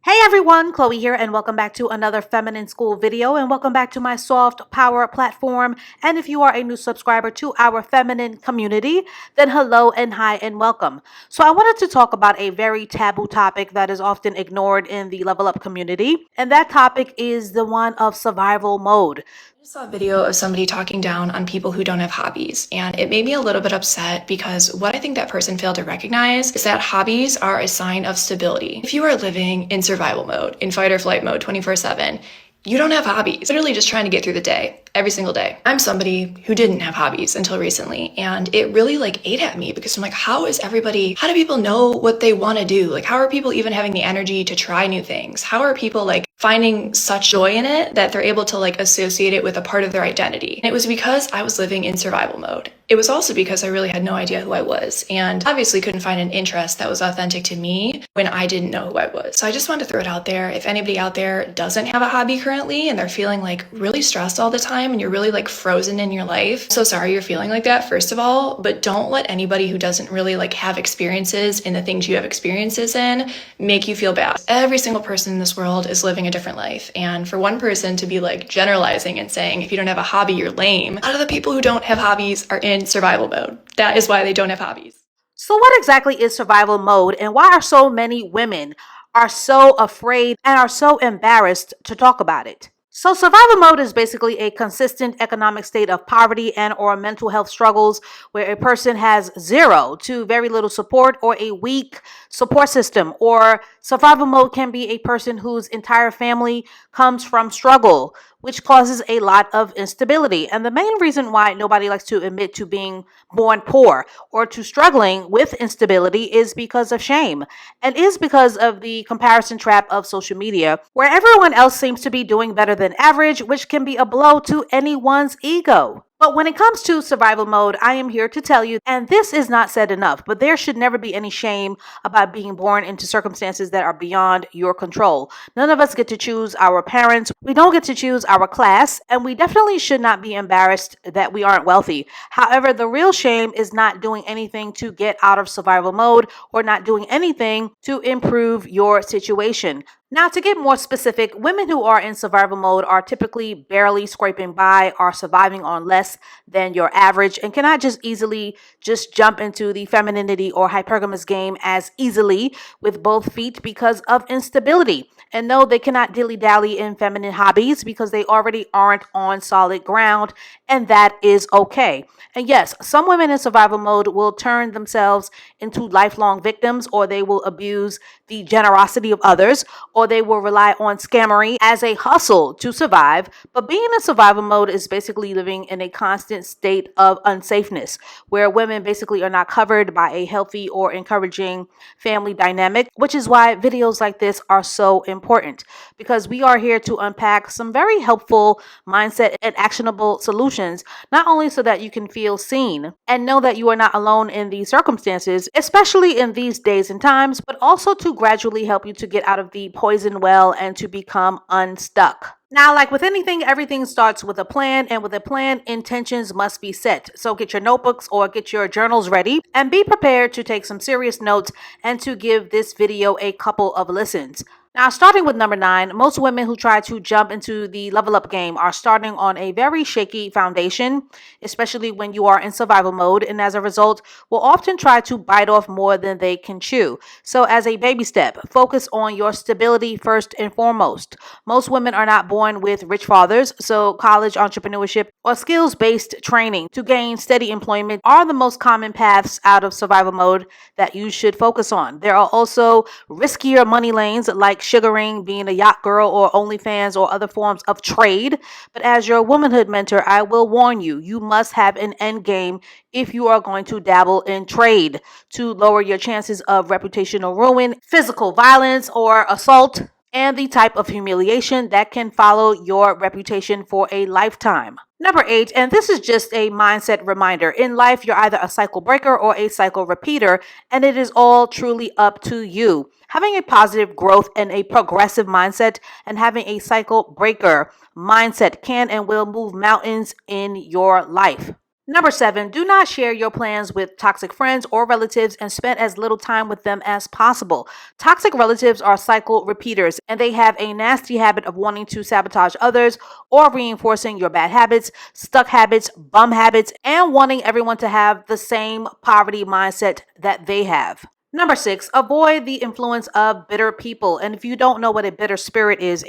Hey everyone, Chloe here, and welcome back to another Feminine School video, and welcome back to my Soft Power platform. And if you are a new subscriber to our feminine community, then hello and hi and welcome. So I wanted to talk about a very taboo topic that is often ignored in the level up community, and that topic is the one of survival mode. I just saw a video of somebody talking down on people who don't have hobbies, and it made me a little bit upset because what I think that person failed to recognize is that hobbies are a sign of stability. If you are living in survival mode, in fight or flight mode 24/7, you don't have hobbies. Literally just trying to get through the day, every single day. I'm somebody who didn't have hobbies until recently, and it really ate at me because I'm like, how do people know what they want to do? How are people even having the energy to try new things? How are people finding such joy in it that they're able to associate it with a part of their identity? And it was because I was living in survival mode. It was also because I really had no idea who I was, and obviously couldn't find an interest that was authentic to me when I didn't know who I was. So I just wanted to throw it out there. If anybody out there doesn't have a hobby currently and they're feeling really stressed all the time and you're really frozen in your life, so sorry you're feeling like that, first of all, but don't let anybody who doesn't really have experiences in the things you have experiences in make you feel bad. Every single person in this world is living a different life, and for one person to be generalizing and saying if you don't have a hobby you're lame, a lot of the people who don't have hobbies are in survival mode. That is why they don't have hobbies. So what exactly is survival mode, and why are so many women are so afraid and are so embarrassed to talk about it? So survival mode is basically a consistent economic state of poverty and or mental health struggles where a person has zero to very little support or a weak support system. Or survival mode can be a person whose entire family comes from struggle, which causes a lot of instability. And the main reason why nobody likes to admit to being born poor or to struggling with instability is because of shame, and is because of the comparison trap of social media, where everyone else seems to be doing better than average, which can be a blow to anyone's ego. But when it comes to survival mode, I am here to tell you, and this is not said enough, but there should never be any shame about being born into circumstances that are beyond your control. None of us get to choose our parents. We don't get to choose our class, and we definitely should not be embarrassed that we aren't wealthy. However, the real shame is not doing anything to get out of survival mode or not doing anything to improve your situation. Now, to get more specific, women who are in survival mode are typically barely scraping by, are surviving on less than your average, and cannot just easily just jump into the femininity or hypergamous game as easily with both feet because of instability. And no, they cannot dilly-dally in feminine hobbies because they already aren't on solid ground, and that is okay. And yes, some women in survival mode will turn themselves into lifelong victims, or they will abuse the generosity of others, or they will rely on scammery as a hustle to survive. But being in survival mode is basically living in a constant state of unsafeness, where women basically are not covered by a healthy or encouraging family dynamic, which is why videos like this are so important, because we are here to unpack some very helpful mindset and actionable solutions, not only so that you can feel seen and know that you are not alone in these circumstances, especially in these days and times, but also to gradually help you to get out of the poison well and to become unstuck. Now, like with anything, everything starts with a plan, and with a plan, intentions must be set. So get your notebooks or get your journals ready and be prepared to take some serious notes and to give this video a couple of listens. Now, starting with number 9, most women who try to jump into the level up game are starting on a very shaky foundation, especially when you are in survival mode, and as a result, will often try to bite off more than they can chew. So as a baby step, focus on your stability first and foremost. Most women are not born with rich fathers, so college, entrepreneurship, or skills-based training to gain steady employment are the most common paths out of survival mode that you should focus on. There are also riskier money lanes like sugaring, being a yacht girl, or OnlyFans, or other forms of trade. But as your womanhood mentor, I will warn you, you must have an end game if you are going to dabble in trade to lower your chances of reputational ruin, physical violence, or assault, and the type of humiliation that can follow your reputation for a lifetime. Number 8, and this is just a mindset reminder. In life, you're either a cycle breaker or a cycle repeater, and it is all truly up to you. Having a positive growth and a progressive mindset and having a cycle breaker mindset can and will move mountains in your life. Number 7, do not share your plans with toxic friends or relatives and spend as little time with them as possible. Toxic relatives are cycle repeaters and they have a nasty habit of wanting to sabotage others or reinforcing your bad habits, stuck habits, bum habits, and wanting everyone to have the same poverty mindset that they have. Number 6, avoid the influence of bitter people. And if you don't know what a bitter spirit is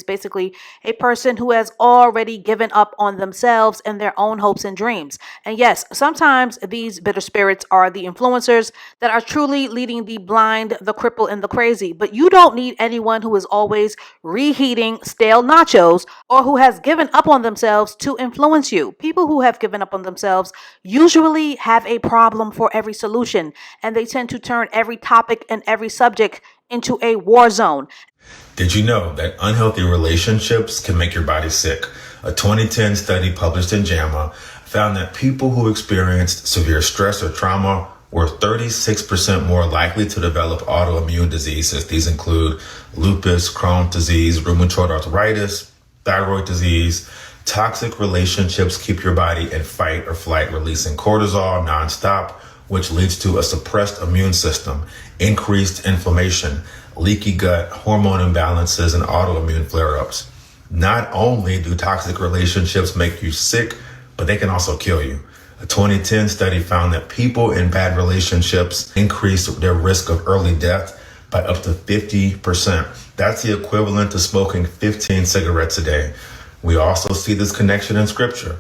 basically a person who has already given up on themselves and their own hopes and dreams. And yes, sometimes these bitter spirits are the influencers that are truly leading the blind, the crippled, and the crazy. But you don't need anyone who is always reheating stale nachos or who has given up on themselves to influence you. People who have given up on themselves usually have a problem for every solution, and they tend to turn every topic and every subject into a war zone. Did you know that unhealthy relationships can make your body sick? A 2010 study published in JAMA found that people who experienced severe stress or trauma were 36% more likely to develop autoimmune diseases. These include lupus, Crohn's disease, rheumatoid arthritis, thyroid disease. Toxic relationships keep your body in fight or flight, releasing cortisol nonstop, which leads to a suppressed immune system, increased inflammation, leaky gut, hormone imbalances, and autoimmune flare-ups. Not only do toxic relationships make you sick, but they can also kill you. A 2010 study found that people in bad relationships increase their risk of early death by up to 50%. That's the equivalent to smoking 15 cigarettes a day. We also see this connection in scripture.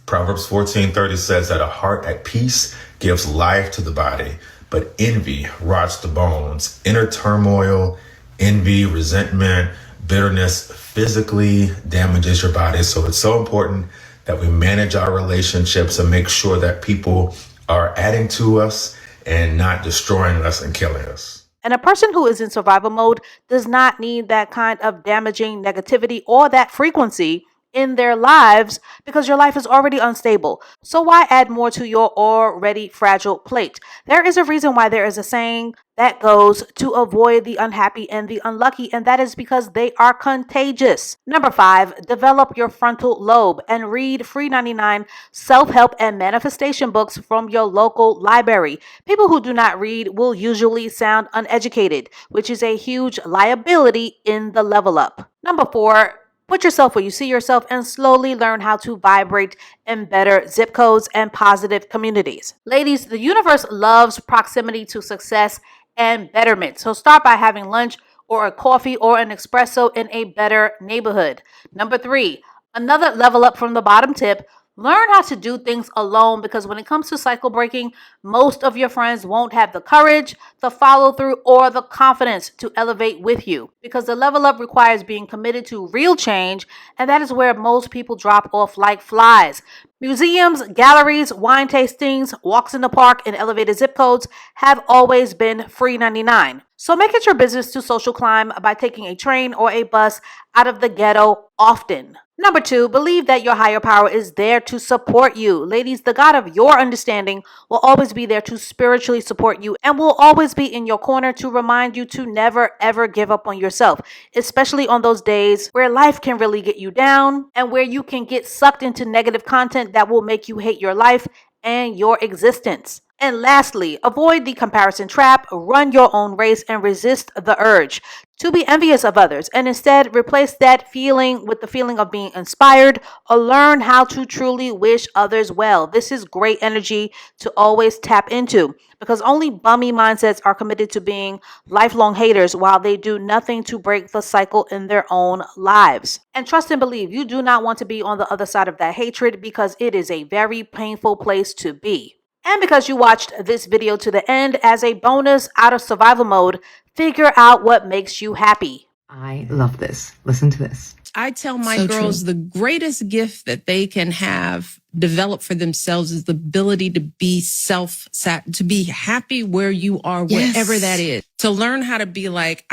Proverbs 14:30 says that a heart at peace gives life to the body, but envy rots the bones. Inner turmoil, envy, resentment, bitterness physically damages your body. So it's so important that we manage our relationships and make sure that people are adding to us and not destroying us and killing us. And a person who is in survival mode does not need that kind of damaging negativity or that frequency in their lives because your life is already unstable. So why add more to your already fragile plate? There is a reason why there is a saying that goes to avoid the unhappy and the unlucky, and that is because they are contagious. Number 5, develop your frontal lobe and read free 99 self-help and manifestation books from your local library. People who do not read will usually sound uneducated, which is a huge liability in the level up. Number 4, put yourself where you see yourself and slowly learn how to vibrate in better zip codes and positive communities. Ladies, the universe loves proximity to success and betterment. So start by having lunch or a coffee or an espresso in a better neighborhood. Number 3, another level up from the bottom tip. Learn how to do things alone because when it comes to cycle breaking, most of your friends won't have the courage, the follow through, or the confidence to elevate with you because the level up requires being committed to real change, and that is where most people drop off like flies. Museums, galleries, wine tastings, walks in the park, and elevated zip codes have always been free 99. So make it your business to social climb by taking a train or a bus out of the ghetto often. Number 2, believe that your higher power is there to support you. Ladies, the God of your understanding will always be there to spiritually support you and will always be in your corner to remind you to never ever give up on yourself, especially on those days where life can really get you down and where you can get sucked into negative content that will make you hate your life and your existence. And lastly, avoid the comparison trap, run your own race, and resist the urge to be envious of others, and instead replace that feeling with the feeling of being inspired or learn how to truly wish others well. This is great energy to always tap into because only bummy mindsets are committed to being lifelong haters while they do nothing to break the cycle in their own lives. And trust and believe, you do not want to be on the other side of that hatred because it is a very painful place to be. And because you watched this video to the end, as a bonus out of survival mode, figure out what makes you happy. I love this. Listen to this. I tell my girls the greatest gift that they can have develop for themselves is the ability to be to be happy where you are, wherever that is. To learn how to be like,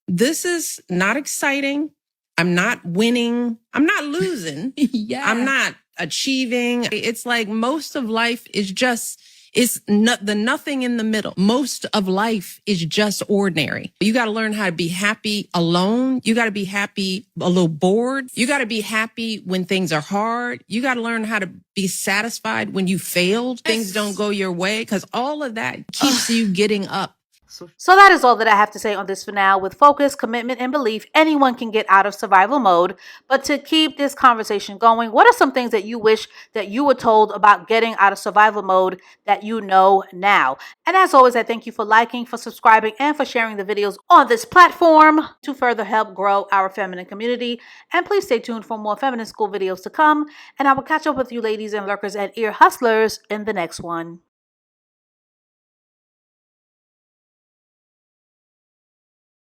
this is not exciting. I'm not winning. I'm not losing. I'm not achieving. It's like most of life is just It's not the nothing in the middle. Most of life is just ordinary. You got to learn how to be happy alone. You got to be happy a little bored. You got to be happy when things are hard. You got to learn how to be satisfied when you failed. Things don't go your way, because all of that keeps you getting up. So that is all that I have to say on this for now. With focus, commitment, and belief, anyone can get out of survival mode. But to keep this conversation going, what are some things that you wish that you were told about getting out of survival mode that you know now? And as always, I thank you for liking, for subscribing, and for sharing the videos on this platform to further help grow our feminine community. And please stay tuned for more feminine school videos to come. And I will catch up with you ladies and lurkers and ear hustlers in the next one.